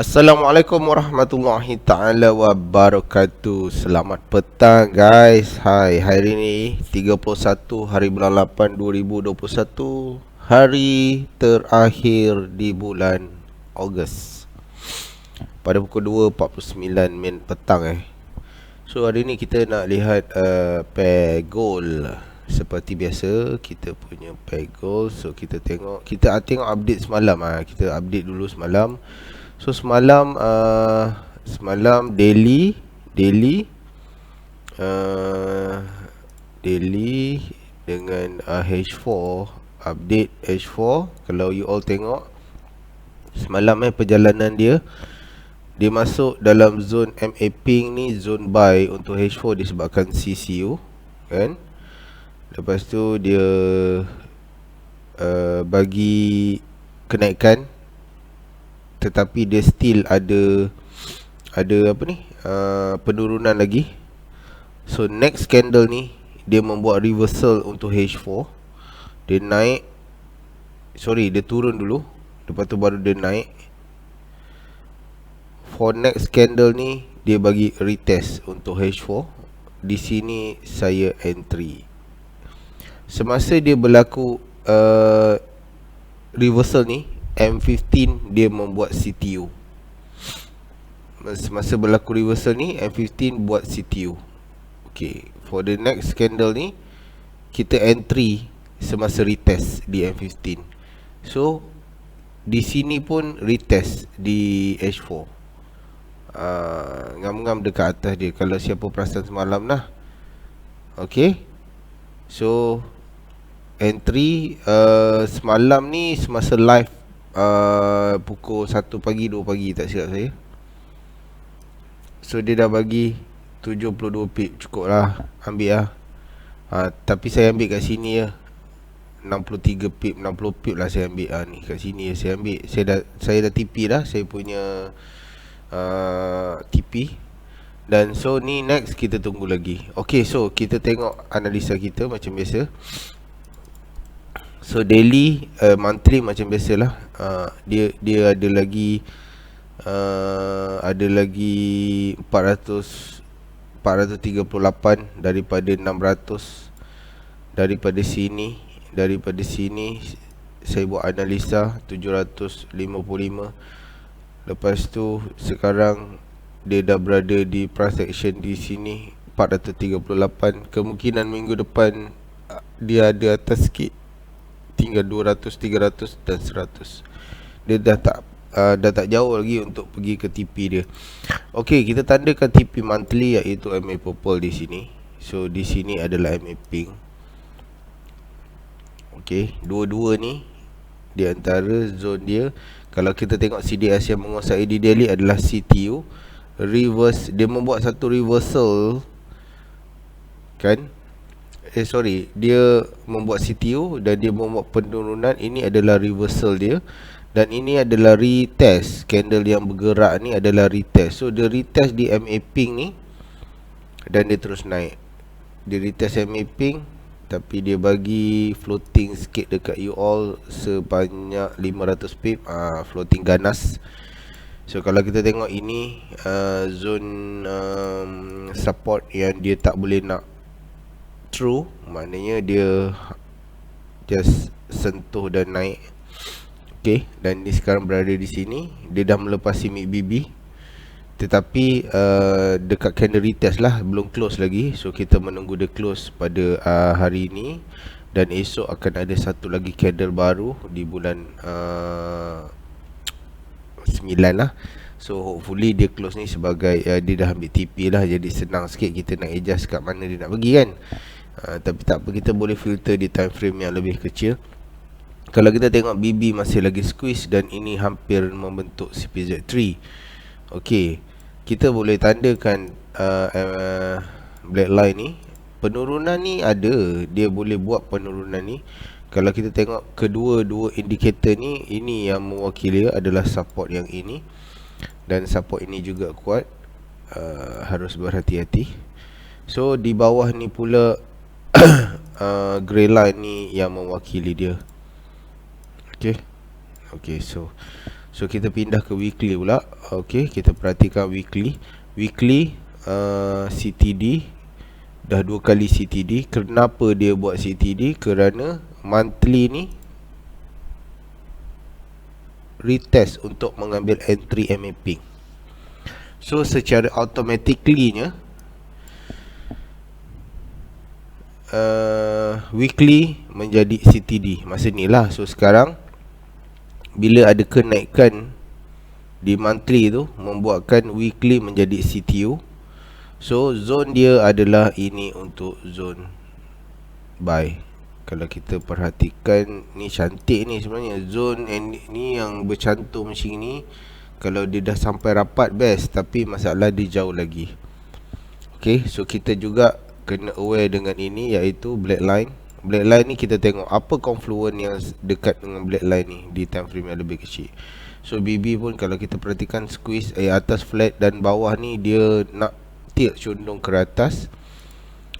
Assalamualaikum warahmatullahi ta'ala wabarakatuh. Selamat petang guys. Hari ini 31 hari bulan 8 2021, hari terakhir di bulan Ogos, pada pukul 2.49 petang So hari ni kita nak lihat pair gold. Seperti biasa kita punya pair gold. So kita tengok update semalam. Kita update dulu semalam. So semalam daily dengan H4 update H4. Kalau you all tengok semalam perjalanan dia masuk dalam zone MA ping ni, zone buy untuk H4 disebabkan CCU kan. Lepas tu dia bagi kenaikan, tetapi dia still ada penurunan lagi. So next candle ni dia membuat reversal untuk H4. Dia turun dulu, lepas tu baru dia naik. For next candle ni dia bagi retest untuk H4. Di sini saya entry. Semasa dia berlaku reversal ni, M15 dia membuat CTU. Semasa berlaku reversal ni, M15 buat CTU. Okay, for the next candle ni kita entry semasa retest di M15. So di sini pun retest di H4. Ngam-ngam dekat atas dia, kalau siapa perasan semalam lah. Okay, so entry semalam ni semasa live pukul 1 pagi 2 pagi tak silap saya. So dia dah bagi 72 pip, cukup lah, ambil lah. Tapi saya ambil kat sini ya, 63 pip, 60 pip lah saya ambil ni kat sini ya, saya ambil. Saya dah TP dah, saya punya TP. Dan so ni next kita tunggu lagi. Okay, so kita tengok analisa kita macam biasa. So daily, monthly macam biasalah. Dia ada lagi 438 daripada 600. Daripada sini saya buat analisa 755. Lepas tu sekarang dia dah berada di price action di sini 438. Kemungkinan minggu depan dia ada atas sikit, tinggal 200, 300 dan 100. Dia dah tak jauh lagi untuk pergi ke TP dia. Okey, kita tandakan TP monthly iaitu MA purple di sini. So di sini adalah MA pink. Okey, dua-dua ni di antara zone dia. Kalau kita tengok CDS yang menguasai di daily adalah CTU. Dia membuat satu reversal kan. Dia membuat CTU dan dia membuat penurunan. Ini adalah reversal dia. Dan ini adalah retest. Candle yang bergerak ni adalah retest. So dia retest di MA pink ni dan dia terus naik. Dia retest MA pink, tapi dia bagi floating sikit dekat you all sebanyak 500 pip. Floating ganas. So kalau kita tengok ini zone support yang dia tak boleh nak true, maknanya dia just sentuh dan naik. Okay, dan dia sekarang berada di sini. Dia dah melepasi MACD, tetapi dekat candle retest lah, belum close lagi. So kita menunggu dia close pada hari ini. Dan esok akan ada satu lagi candle baru di bulan 9 lah. So hopefully dia close ni sebagai dia dah ambil TP lah. Jadi senang sikit kita nak adjust kat mana dia nak pergi kan. Tapi tak apa, kita boleh filter di time frame yang lebih kecil. Kalau kita tengok BB masih lagi squeeze dan ini hampir membentuk CPZ3. Okey, kita boleh tandakan black line ni. Penurunan ni ada, dia boleh buat penurunan ni. Kalau kita tengok kedua-dua indikator ni, ini yang mewakili adalah support yang ini. Dan support ini juga kuat. Harus berhati-hati. So di bawah ni pula grey line ni yang mewakili dia. Okay, so So kita pindah ke weekly pula. Okay, kita perhatikan weekly. Weekly CTD, dah 2 kali CTD. Kenapa dia buat CTD? Kerana monthly ni retest untuk mengambil entry mapping. So secara automatically nya weekly menjadi CTD masa ni lah. So sekarang bila ada kenaikan di monthly tu, membuatkan weekly menjadi CTU. So zone dia adalah ini untuk zone buy. Kalau kita perhatikan, ni cantik ni sebenarnya. Zone ni yang bercantum macam ni, kalau dia dah sampai rapat best, tapi masalah dia jauh lagi. Okay, so kita juga kena aware dengan ini, iaitu black line. Black line ni kita tengok apa confluence yang dekat dengan black line ni di time frame yang lebih kecil. So BB pun kalau kita perhatikan squeeze atas flat dan bawah ni dia nak tilt condong ke atas.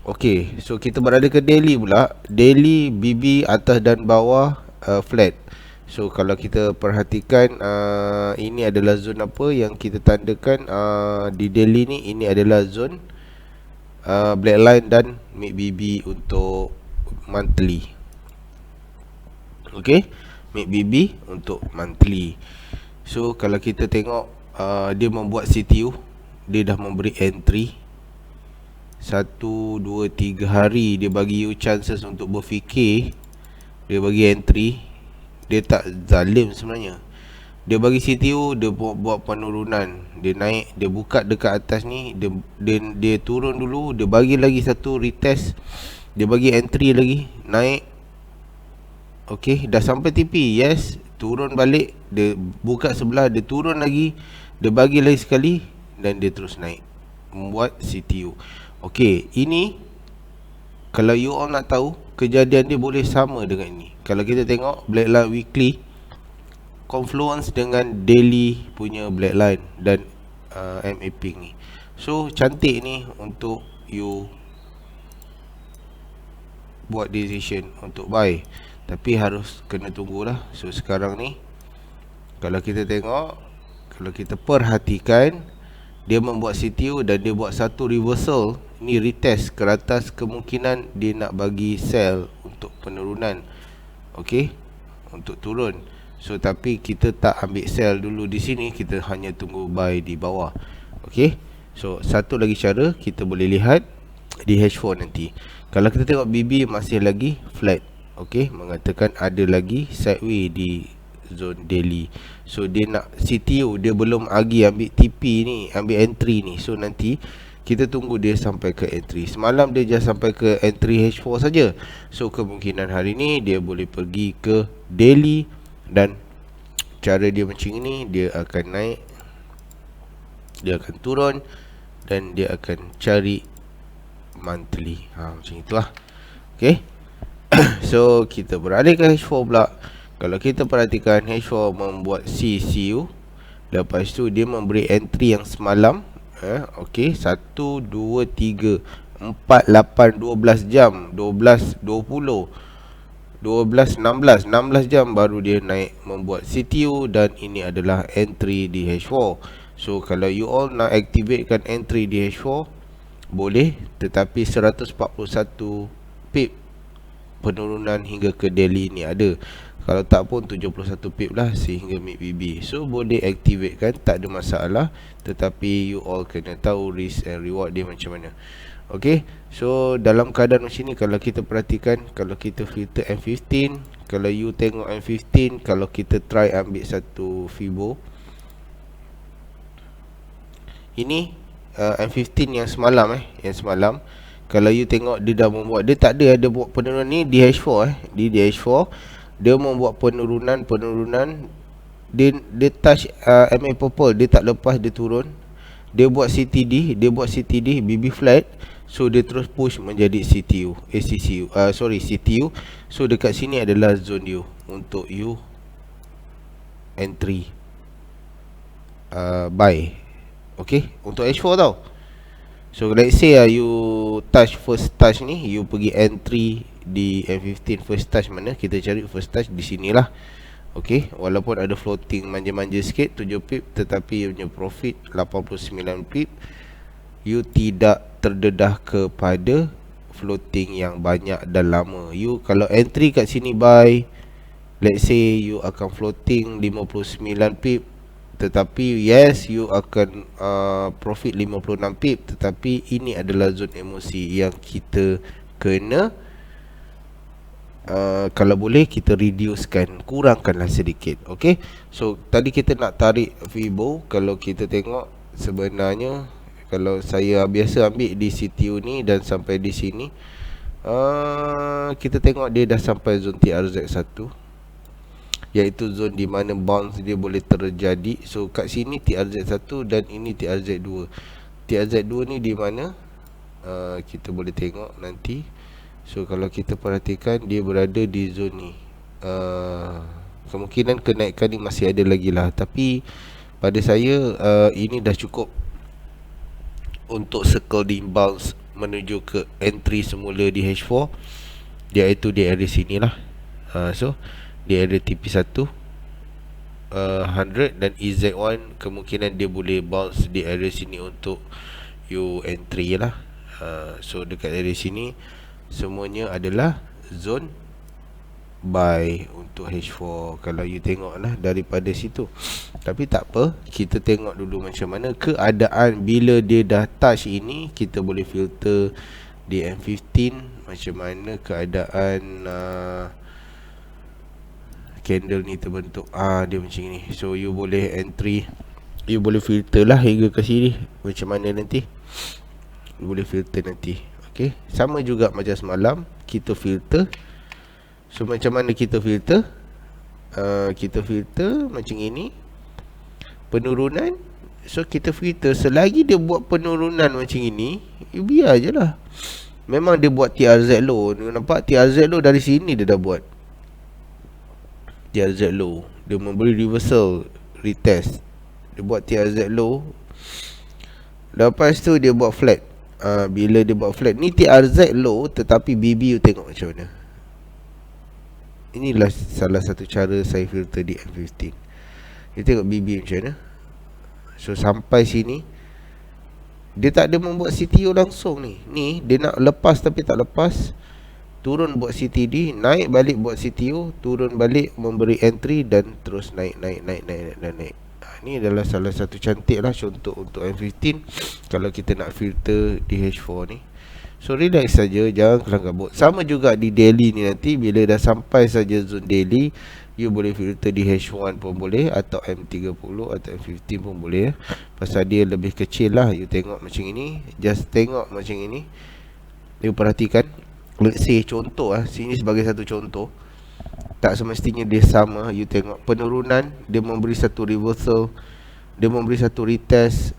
Okay, so kita berada ke daily pula. Daily BB atas dan bawah flat. So kalau kita perhatikan ini adalah zone apa yang kita tandakan di daily ni. Ini adalah zone black line dan mid BB untuk monthly. Okay, mid BB untuk monthly. So kalau kita tengok dia membuat CTU, dia dah memberi entry 1, 2, 3 hari. Dia bagi you chances untuk berfikir. Dia bagi entry. Dia tak zalim sebenarnya. Dia bagi CTU, dia buat penurunan. Dia naik, dia buka dekat atas ni, dia turun dulu, dia bagi lagi satu retest, dia bagi entry lagi, naik. Okay, dah sampai TP, yes, turun balik, dia buka sebelah, dia turun lagi, dia bagi lagi sekali, dan dia terus naik, membuat CTU. Okay, ini kalau you all nak tahu, kejadian dia boleh sama dengan ini. Kalau kita tengok black line weekly confluence dengan daily punya black line dan mapping ni. So cantik ni untuk you buat decision untuk buy, tapi harus kena tunggulah. So sekarang ni kalau kita tengok, kalau kita perhatikan, dia membuat CTU dan dia buat satu reversal. Ni retest ke atas, kemungkinan dia nak bagi sell untuk penurunan. Okay, untuk turun. So tapi kita tak ambil sell dulu di sini, kita hanya tunggu buy di bawah. Okay, so satu lagi cara kita boleh lihat di H4 nanti. Kalau kita tengok BB masih lagi flat. Okay, mengatakan ada lagi sideway di zone daily. So dia nak CTU, dia belum lagi ambil TP ni, ambil entry ni. So nanti kita tunggu dia sampai ke entry. Semalam dia just sampai ke entry H4 saja. So kemungkinan hari ni dia boleh pergi ke daily, dan cara dia macam ni, dia akan naik, dia akan turun, dan dia akan cari monthly. Macam itulah. Okay. So kita beralih ke H4 pula. Kalau kita perhatikan, H4 membuat CCU. Lepas tu dia memberi entry yang semalam. Okay, 1, 2, 3, 4, 8, 12 jam, 12, 20, 12, 16 jam baru dia naik membuat CTU, dan ini adalah entry di H4. So kalau you all nak activatekan entry di H4, boleh, tetapi 141 pip penurunan hingga ke daily ni ada. Kalau tak pun 71 pip lah sehingga mid BB. So boleh activate kan, tak ada masalah. Tetapi you all kena tahu risk and reward dia macam mana. Okay, so dalam keadaan macam ni, kalau kita perhatikan, kalau kita filter M15, kalau you tengok M15, kalau kita try ambil satu Fibo, ini M15 yang semalam yang semalam, kalau you tengok dia dah membuat, dia tak ada buat penurunan ni di H4 di H4. Dia membuat penurunan, dia touch MA purple, dia tak lepas, dia turun. Dia buat CTD, BB flat. So dia terus push menjadi CTU, CTU. So dekat sini adalah zone you untuk you entry buy. Okay, untuk H4 tau. So let's say you touch first touch ni, you pergi entry di M15 first touch mana, kita cari first touch di sinilah. Okey, walaupun ada floating manja-manja sikit 7 pip, tetapi you punya profit 89 pip. You tidak terdedah kepada floating yang banyak dan lama. You kalau entry kat sini buy, let's say you akan floating 59 pip, tetapi yes you akan profit 56 pip, tetapi ini adalah zon emosi yang kita kena kalau boleh kita reducekan, kurangkanlah sedikit. Okay, so tadi kita nak tarik Fibo. Kalau kita tengok sebenarnya, kalau saya biasa ambil di CTU ni dan sampai di sini, kita tengok dia dah sampai zon TRZ1, iaitu zon di mana bounce dia boleh terjadi. So kat sini TRZ1 dan ini TRZ2. TRZ2 ni di mana kita boleh tengok nanti. So kalau kita perhatikan dia berada di zon ni. Kemungkinan kenaikan ni masih ada lagi lah, tapi pada saya ini dah cukup untuk scalding bounce menuju ke entry semula di H4, iaitu di area sini lah. So di area TP1 100 dan EZ1, kemungkinan dia boleh bounce di area sini untuk you entry lah. So dekat area sini semuanya adalah zone buy untuk H4 kalau you tengok lah daripada situ. Tapi tak apa, kita tengok dulu macam mana keadaan bila dia dah touch ini. Kita boleh filter di M15 macam mana keadaan candle ni terbentuk. Dia macam ni. So you boleh entry, you boleh filter lah hingga ke sini macam mana nanti. You boleh filter nanti. Okay, sama juga macam semalam kita filter. So macam mana kita filter? Kita filter macam ini, penurunan. So kita filter selagi dia buat penurunan macam ini, you biar je lah. Memang dia buat TRZ low. Nampak TRZ low dari sini dia dah buat TRZ low. Dia memberi reversal, retest. Dia buat TRZ low, lepas tu dia buat flat. Bila dia buat flat ni TRZ low, tetapi BB you tengok macam mana. Inilah salah satu cara saya filter di M15. You tengok BB macam mana. So sampai sini dia tak ada membuat CTO langsung ni. Ni dia nak lepas tapi tak lepas. Turun buat CTD, naik balik buat CTO, turun balik memberi entry dan terus naik. Ni adalah salah satu cantik lah contoh untuk M15 kalau kita nak filter di H4 ni. So relax saja, jangan kelang kabut. Sama juga di daily ni nanti, bila dah sampai saja zone daily, you boleh filter di H1 pun boleh, atau M30 atau M15 pun boleh. Pasal dia lebih kecil lah. You tengok macam ini, just tengok macam ini. You perhatikan, let's say contoh sini sebagai satu contoh. Tak semestinya dia sama. You tengok penurunan, dia memberi satu reversal, dia memberi satu retest,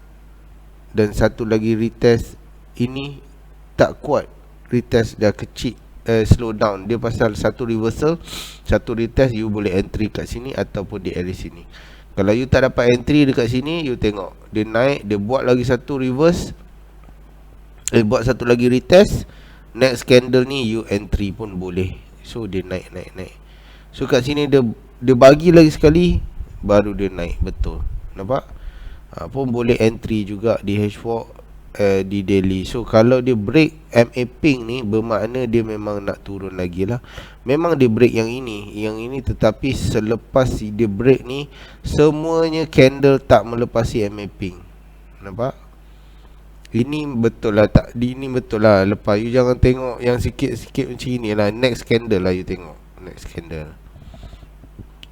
dan satu lagi retest. Ini tak kuat, retest dah kecil, slow down. Dia pasal satu reversal, satu retest, you boleh entry kat sini ataupun di area sini. Kalau you tak dapat entry dekat sini, you tengok dia naik, dia buat lagi satu reverse, buat satu lagi retest. Next candle ni you entry pun boleh. So dia naik. So kat sini dia bagi lagi sekali, baru dia naik betul. Nampak? Pun boleh entry juga di H4 di daily. So kalau dia break MA pink ni, bermakna dia memang nak turun lagi lah. Memang dia break yang ini, tetapi selepas dia break ni, semuanya candle tak melepasi MA pink. Nampak? Ini betul lah, tak? Ini betul lah. Lepas you jangan tengok yang sikit-sikit macam ni lah. Next candle lah you tengok. Next candle.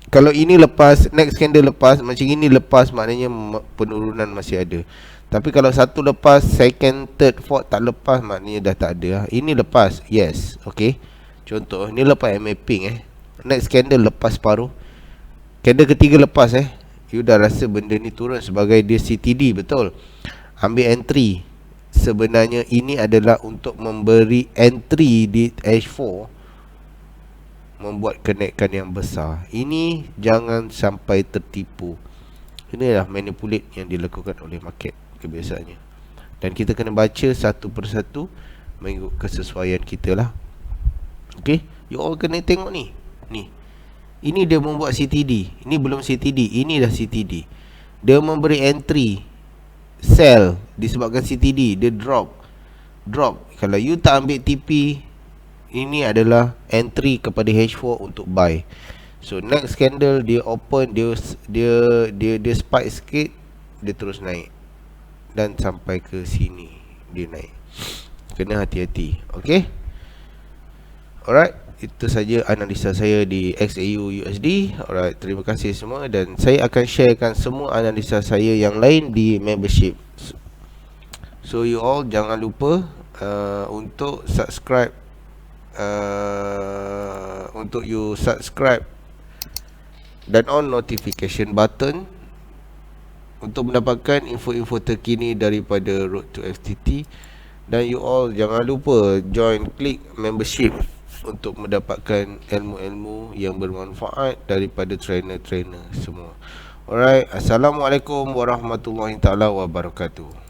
Kalau ini lepas, next candle lepas, macam ini lepas, maknanya penurunan masih ada. Tapi kalau satu lepas, second, third, fourth tak lepas, maknanya dah tak ada lah. Ini lepas, yes, okay. Contoh, ni lepas MA pink next candle lepas paruh, candle ketiga lepas you dah rasa benda ni turun sebagai dia CTD, betul. Ambil entry. Sebenarnya ini adalah untuk memberi entry di H4, membuat kenaikan yang besar. Ini jangan sampai tertipu. Inilah manipulate yang dilakukan oleh market kebiasaannya. Dan kita kena baca satu persatu mengikut kesesuaian kita lah. Okay, you all kena tengok ni. Ini dia membuat CTD. Ini belum CTD, ini dah CTD. Dia memberi entry sell disebabkan CTD, dia drop. Kalau you tak ambil TP, ini adalah entry kepada H4 untuk buy. So next candle dia open, dia spike sikit, dia terus naik dan sampai ke sini dia naik. Kena hati-hati. Okay, alright, itu saja analisa saya di XAU USD. Alright, terima kasih semua, dan saya akan sharekan semua analisa saya yang lain di membership. So you all jangan lupa untuk subscribe, untuk you subscribe dan on notification button untuk mendapatkan info-info terkini daripada Road to FTT. Dan you all jangan lupa klik membership untuk mendapatkan ilmu-ilmu yang bermanfaat daripada trainer-trainer semua. Alright, Assalamualaikum warahmatullahi taala wabarakatuh.